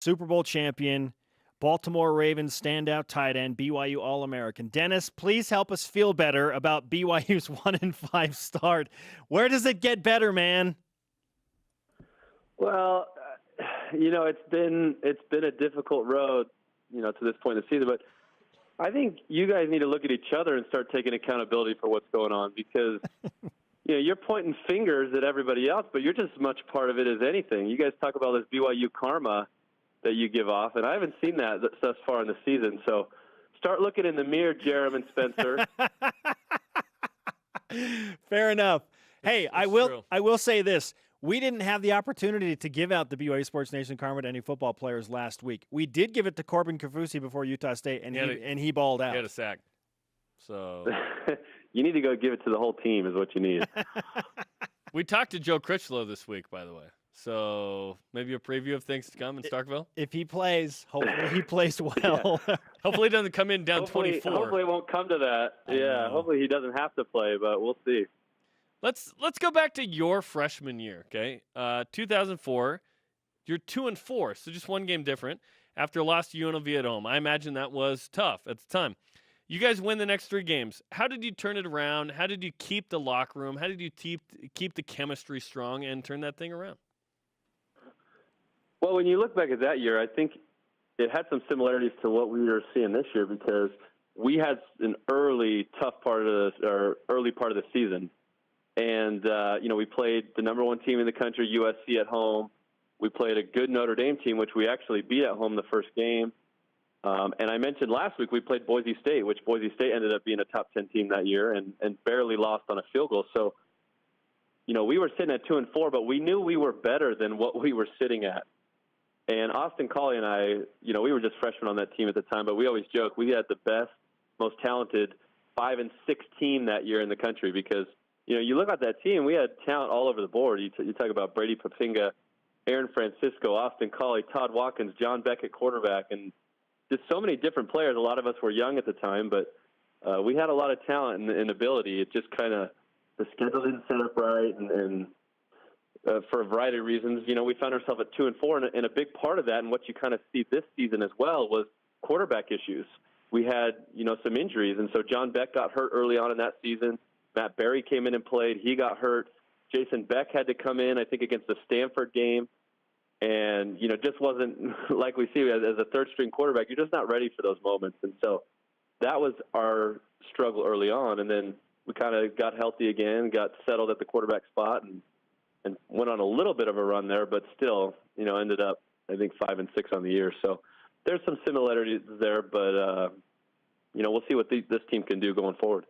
Super Bowl champion, Baltimore Ravens standout tight end, BYU All-American. Dennis, please help us feel better about BYU's 1-5 start. Where does it get better, man? Well, it's been a difficult road, to this point in the season. But I think you guys need to look at each other and start taking accountability for what's going on, because you're pointing fingers at everybody else, but you're just as much part of it as anything. You guys talk about this BYU karma that you give off, and I haven't seen that thus far in the season. So start looking in the mirror, Jerem and Spencer. Fair enough. Hey, I will say this. We didn't have the opportunity to give out the BYU Sports Nation karma to any football players last week. We did give it to Corbin Kaufusi before Utah State, and he balled out. He had a sack. So you need to go give it to the whole team is what you need. We talked to Joe Critchlow this week, by the way. So maybe a preview of things to come in Starkville. If he plays, hopefully he plays well. Yeah. Hopefully he doesn't come in down 24. Hopefully it won't come to that. Hopefully he doesn't have to play, but we'll see. Let's go back to your freshman year, okay? 2004, you're 2-4, so just one game different. After a loss to UNLV at home, I imagine that was tough at the time. You guys win the next 3 games. How did you turn it around? How did you keep the locker room? How did you keep the chemistry strong and turn that thing around? Well, when you look back at that year, I think it had some similarities to what we were seeing this year, because we had an early part of the season. And, we played the number 1 team in the country, USC, at home. We played a good Notre Dame team, which we actually beat at home the first game. And I mentioned last week we played Boise State, which Boise State ended up being a top 10 team that year and barely lost on a field goal. So, we were sitting at 2-4, but we knew we were better than what we were sitting at. And Austin Collie and I, we were just freshmen on that team at the time, but we always joke we had the best, most talented 5-6 team that year in the country, because you look at that team, we had talent all over the board. You talk about Brady Papinga, Aaron Francisco, Austin Collie, Todd Watkins, John Beck at quarterback, and just so many different players. A lot of us were young at the time, but we had a lot of talent and ability. It just kind of, the schedule didn't set up right, and for a variety of reasons, we found ourselves at 2-4, and a big part of that, and what you kind of see this season as well, was quarterback issues. We had, some injuries, and so John Beck got hurt early on in that season. Matt Berry came in and played. He got hurt. Jason Beck had to come in, I think, against the Stanford game. And, just wasn't like we see as a third-string quarterback. You're just not ready for those moments. And so that was our struggle early on. And then we kind of got healthy again, got settled at the quarterback spot, and went on a little bit of a run there, but still, ended up, I think, 5-6 on the year. So there's some similarities there, but, we'll see what this team can do going forward.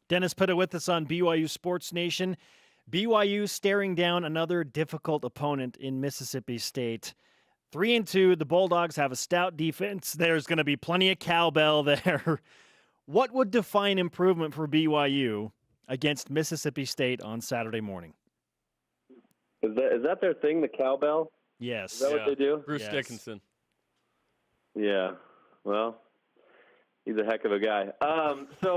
Dennis Pitta with us on BYU Sports Nation. BYU staring down another difficult opponent in Mississippi State. 3-2, the Bulldogs have a stout defense. There's going to be plenty of cowbell there. What would define improvement for BYU against Mississippi State on Saturday morning? Is that their thing, the cowbell? Yes. Is that what they do? Bruce Dickinson. Yeah. Well, he's a heck of a guy. So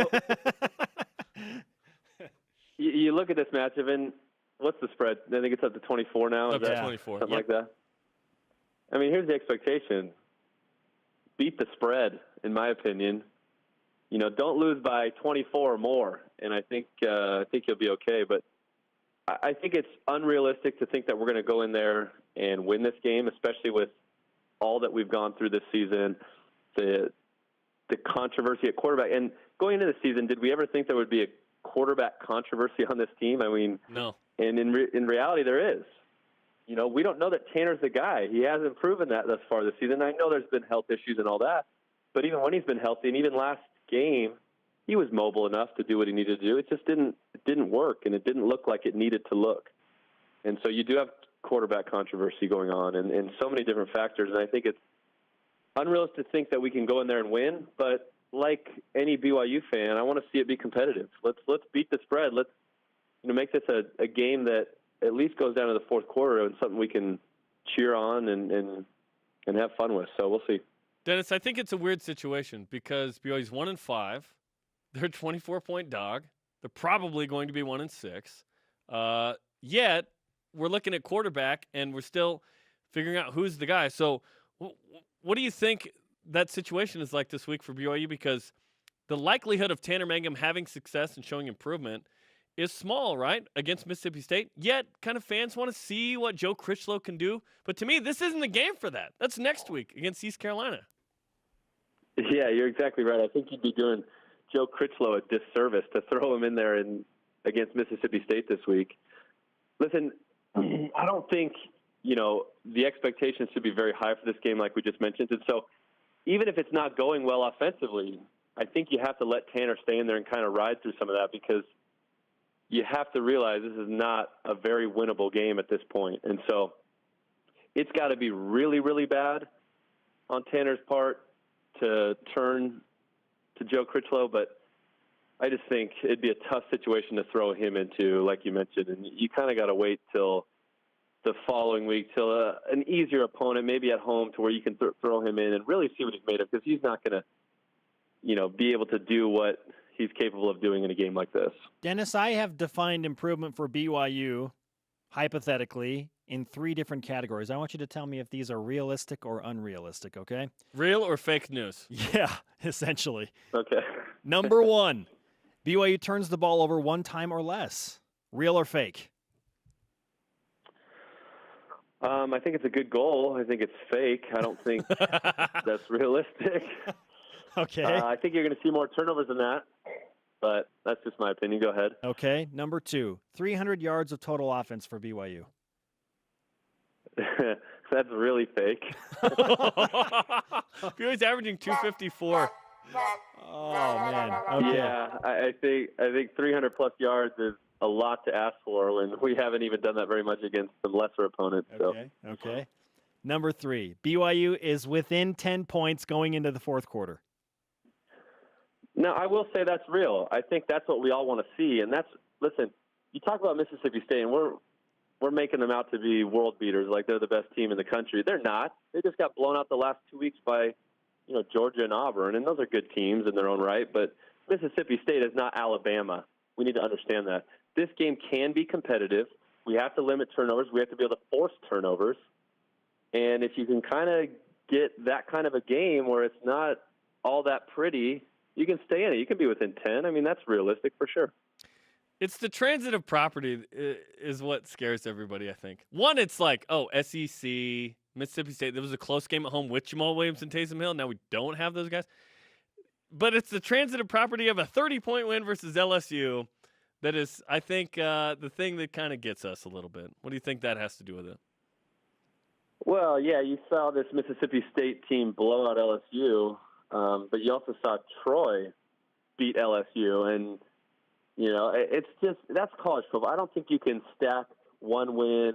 you look at this matchup, and what's the spread? I think it's up to 24 now. Up to 24. Something like that. I mean, here's the expectation. Beat the spread, in my opinion. Don't lose by 24 or more, and I think you'll be okay. But I think it's unrealistic to think that we're going to go in there and win this game, especially with all that we've gone through this season, the controversy at quarterback. And going into the season, did we ever think there would be a quarterback controversy on this team? I mean, no. And in reality, there is. We don't know that Tanner's the guy. He hasn't proven that thus far this season. I know there's been health issues and all that, but even when he's been healthy, and even last game, he was mobile enough to do what he needed to do. It just didn't work, and it didn't look like it needed to look. And so you do have quarterback controversy going on, and so many different factors. And I think it's unrealistic to think that we can go in there and win. But like any BYU fan, I want to see it be competitive. Let's beat the spread. Let's make this a game that at least goes down to the fourth quarter and something we can cheer on and have fun with. So we'll see. Dennis, I think it's a weird situation because BYU's 1-5. They're a 24-point dog. They're probably going to be 1-6. Yet we're looking at quarterback, and we're still figuring out who's the guy. So what do you think that situation is like this week for BYU? Because the likelihood of Tanner Mangum having success and showing improvement is small, right, against Mississippi State. Yet, kind of fans want to see what Joe Critchlow can do. But to me, this isn't the game for that. That's next week against East Carolina. Yeah, you're exactly right. I think you'd be doing Joe Critchlow a disservice to throw him in there against Mississippi State this week. Listen, I don't think, the expectations should be very high for this game like we just mentioned. And so even if it's not going well offensively, I think you have to let Tanner stay in there and kind of ride through some of that, because you have to realize this is not a very winnable game at this point. And so it's got to be really, really bad on Tanner's part to turn to Joe Critchlow, but I just think it'd be a tough situation to throw him into, like you mentioned, and you kind of got to wait till the following week, till an easier opponent, maybe at home, to where you can throw him in and really see what he's made of, because he's not going to, be able to do what he's capable of doing in a game like this. Dennis, I have defined improvement for BYU, hypothetically, in 3 different categories. I want you to tell me if these are realistic or unrealistic, okay? Real or fake news? Yeah, essentially. Okay. Number 1, BYU turns the ball over 1 time or less. Real or fake? I think it's a good goal. I think it's fake. I don't think that's realistic. Okay. I think you're going to see more turnovers than that, but that's just my opinion. Go ahead. Okay. Number 2, 300 yards of total offense for BYU. That's really fake. BYU's averaging 254. Oh man. Okay. Yeah, I think 300 plus yards is a lot to ask for when we haven't even done that very much against some lesser opponents. Okay. So. Okay. Number 3, BYU is within 10 points going into the 4th quarter. Now, I will say that's real. I think that's what we all want to see. And listen, you talk about Mississippi State, and we're making them out to be world beaters, like they're the best team in the country. They're not. They just got blown out the last 2 weeks by, Georgia and Auburn, and those are good teams in their own right. But Mississippi State is not Alabama. We need to understand that. This game can be competitive. We have to limit turnovers. We have to be able to force turnovers. And if you can kind of get that kind of a game where it's not all that pretty, you can stay in it. You can be within 10. I mean, that's realistic for sure. It's the transitive property is what scares everybody, I think. One, it's like, SEC, Mississippi State. There was a close game at home with Jamal Williams and Taysom Hill. Now we don't have those guys. But it's the transitive property of a 30-point win versus LSU that is, I think, the thing that kind of gets us a little bit. What do you think that has to do with it? Well, yeah, you saw this Mississippi State team blow out LSU, but you also saw Troy beat LSU. And, it's just – that's college football. I don't think you can stack one win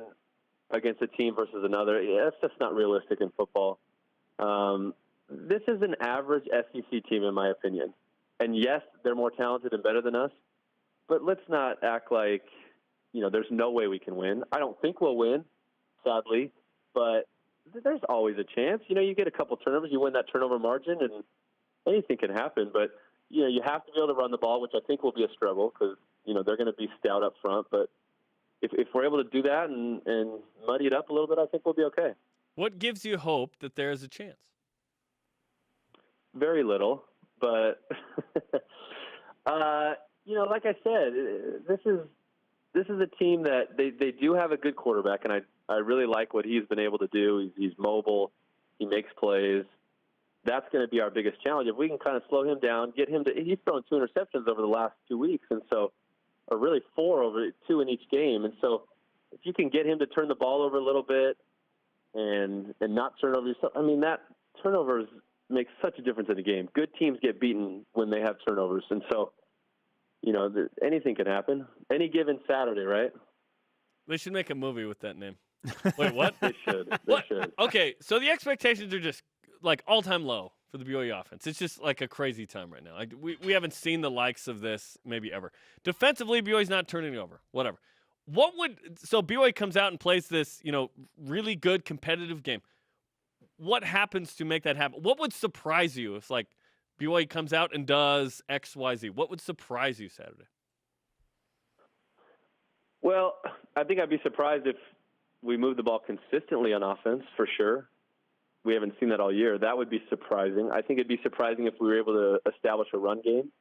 against a team versus another. That's just not realistic in football. This is an average SEC team, in my opinion. And, yes, they're more talented and better than us, but let's not act like, there's no way we can win. I don't think we'll win, sadly, but there's always a chance. You get a couple turnovers, you win that turnover margin, and anything can happen. But, you have to be able to run the ball, which I think will be a struggle because, they're going to be stout up front. But if we're able to do that and muddy it up a little bit, I think we'll be okay. What gives you hope that there is a chance? Very little, but like I said, this is a team that they do have a good quarterback, and I really like what he's been able to do. He's mobile, he makes plays. That's going to be our biggest challenge. If we can kind of slow him down, get him to – he's thrown 2 interceptions over the last 2 weeks, and so – or really 4 over 2 in each game. And so if you can get him to turn the ball over a little bit and not turn over yourself, I mean, that turnovers makes such a difference in the game. Good teams get beaten when they have turnovers. And so, anything can happen. Any given Saturday, right? They should make a movie with that name. Wait, what? They should. What? Okay, so the expectations are just like all-time low for the BYU offense. It's just like a crazy time right now. Like we haven't seen the likes of this maybe ever. Defensively, BYU's not turning it over. Whatever. So BYU comes out and plays this, really good competitive game. What happens to make that happen? What would surprise you if like BYU comes out and does X, Y, Z? What would surprise you Saturday? Well, I think I'd be surprised if we move the ball consistently on offense, for sure. We haven't seen that all year. That would be surprising. I think it'd be surprising if we were able to establish a run game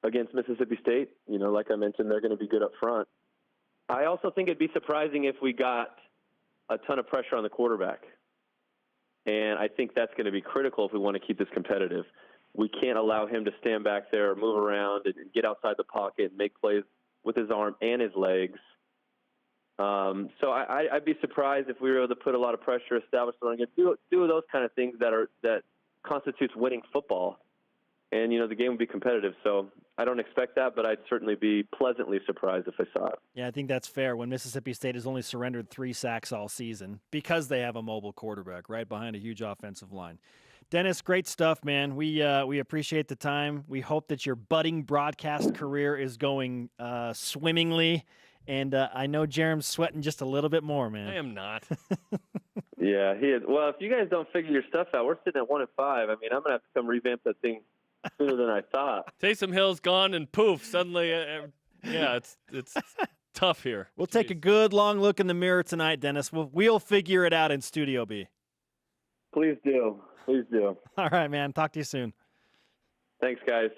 against Mississippi State. You know, like I mentioned, they're going to be good up front. I also think it'd be surprising if we got a ton of pressure on the quarterback. And I think that's going to be critical if we want to keep this competitive. We can't allow him to stand back there, move around, and get outside the pocket and make plays with his arm and his legs. So I'd be surprised if we were able to put a lot of pressure, establish the run game, do those kind of things that constitutes winning football. And, you know, the game would be competitive. So I don't expect that, but I'd certainly be pleasantly surprised if I saw it. Yeah, I think that's fair when Mississippi State has only surrendered 3 sacks all season because they have a mobile quarterback right behind a huge offensive line. Dennis, great stuff, man. We appreciate the time. We hope that your budding broadcast career is going swimmingly. And I know Jerem's sweating just a little bit more, man. I am not. Yeah, he is. Well, if you guys don't figure your stuff out, we're sitting at 1-5. I mean, I'm going to have to come revamp that thing sooner than I thought. Taysom Hill's gone, and poof, suddenly, yeah, it's tough here. We'll take a good long look in the mirror tonight, Dennis. We'll figure it out in Studio B. Please do. Please do. All right, man. Talk to you soon. Thanks, guys.